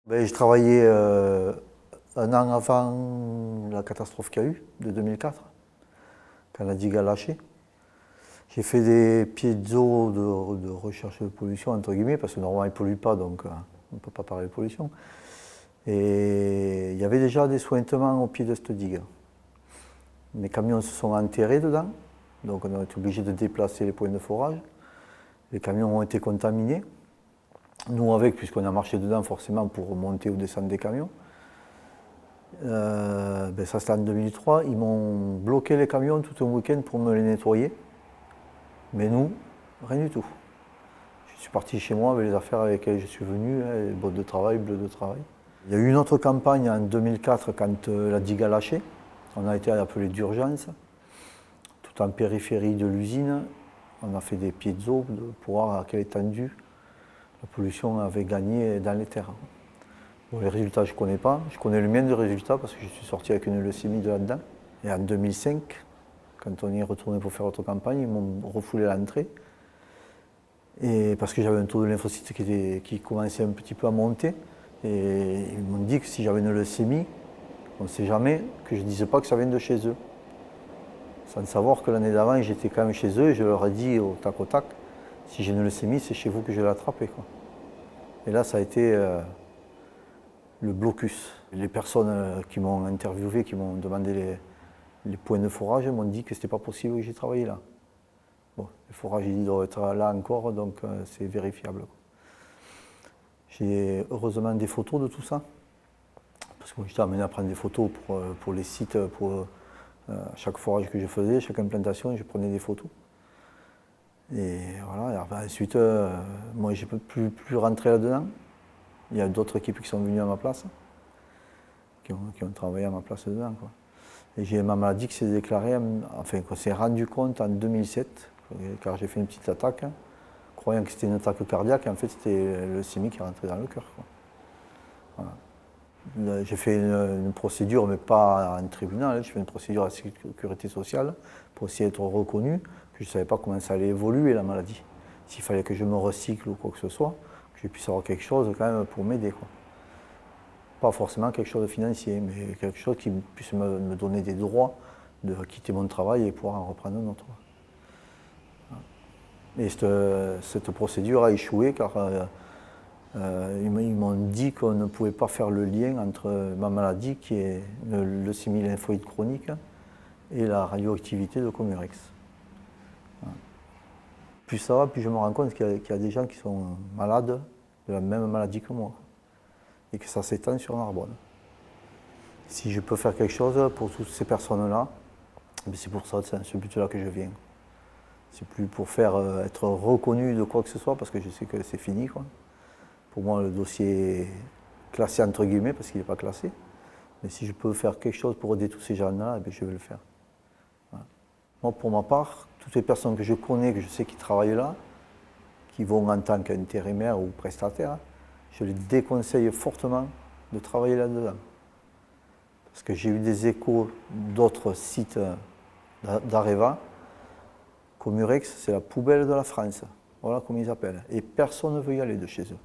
J'ai travaillé un an avant la catastrophe qu'il y a eu, de 2004, quand la digue a lâché. J'ai fait des piezo de recherche de pollution, entre guillemets, parce que normalement ils ne polluent pas, donc on ne peut pas parler de pollution. Et il y avait déjà des sointements au pied de cette digue. Les camions se sont enterrés dedans, donc on a été obligé de déplacer les points de forage. Les camions ont été contaminés. Nous avec, puisqu'on a marché dedans forcément pour monter ou descendre des camions. Ça c'était en 2003, ils m'ont bloqué les camions tout un week-end pour me les nettoyer. Mais nous, rien du tout. Je suis parti chez moi avec les affaires avec lesquelles je suis venu, les bottes de travail, bleu de travail. Il y a eu une autre campagne en 2004 quand la digue a lâché. On a été appelé d'urgence, tout en périphérie de l'usine. On a fait des piezo pour voir à quelle étendue la pollution avait gagné dans les terres. Bon, les résultats, je ne connais pas. Je connais le mien de résultats parce que je suis sorti avec une leucémie de là-dedans. Et en 2005, quand on y est retourné pour faire autre campagne, ils m'ont refoulé l'entrée. Et parce que j'avais un taux de lymphocytes qui commençait un petit peu à monter. Et ils m'ont dit que si j'avais une leucémie, on ne sait jamais, que je ne disais pas que ça vient de chez eux. Sans savoir que l'année d'avant, j'étais quand même chez eux et je leur ai dit au tac, si j'ai une leucémie, c'est chez vous que je l'ai attrapée. Et là, ça a été le blocus. Les personnes qui m'ont interviewé, qui m'ont demandé les points de forage, m'ont dit que ce n'était pas possible que j'ai travaillé là. Bon, le forage, il doit être là encore, donc c'est vérifiable. J'ai heureusement des photos de tout ça, parce que j'étais amené à prendre des photos pour les sites, pour chaque forage que je faisais, chaque implantation, je prenais des photos. Et voilà, et ensuite, moi je ne peux plus rentrer là-dedans. Il y a d'autres équipes qui sont venues à ma place, qui ont travaillé à ma place dedans. Et j'ai ma maladie qui s'est déclarée, enfin qu'on s'est rendu compte en 2007, car j'ai fait une petite attaque, croyant que c'était une attaque cardiaque, et en fait c'était le leucémie qui est rentré dans le cœur. Voilà. J'ai fait une procédure, mais pas en tribunal, j'ai fait une procédure à la sécurité sociale pour essayer d'être reconnu, que je ne savais pas comment ça allait évoluer la maladie. S'il fallait que je me recycle ou quoi que ce soit, que je puisse avoir quelque chose quand même pour m'aider. Pas forcément quelque chose de financier, mais quelque chose qui puisse me donner des droits de quitter mon travail et pouvoir en reprendre un autre. Et cette procédure a échoué car ils m'ont dit qu'on ne pouvait pas faire le lien entre ma maladie, qui est le leucémie lymphoïde chronique, et la radioactivité de Comurex. Plus ça va, plus je me rends compte qu'il y a des gens qui sont malades de la même maladie que moi, et que ça s'étend sur Narbonne. Si je peux faire quelque chose pour toutes ces personnes-là, c'est pour ça, c'est ce but-là que je viens. C'est plus pour être reconnu de quoi que ce soit, parce que je sais que c'est fini. Pour moi, le dossier est classé entre guillemets, parce qu'il n'est pas classé. Mais si je peux faire quelque chose pour aider tous ces gens-là, je vais le faire. Voilà. Moi, pour ma part, toutes les personnes que je connais, que je sais qui travaillent là, qui vont en tant qu'intérimaires ou prestataires, je les déconseille fortement de travailler là-dedans. Parce que j'ai eu des échos d'autres sites d'Areva. Comurex, c'est la poubelle de la France. Voilà comment ils appellent. Et personne ne veut y aller de chez eux.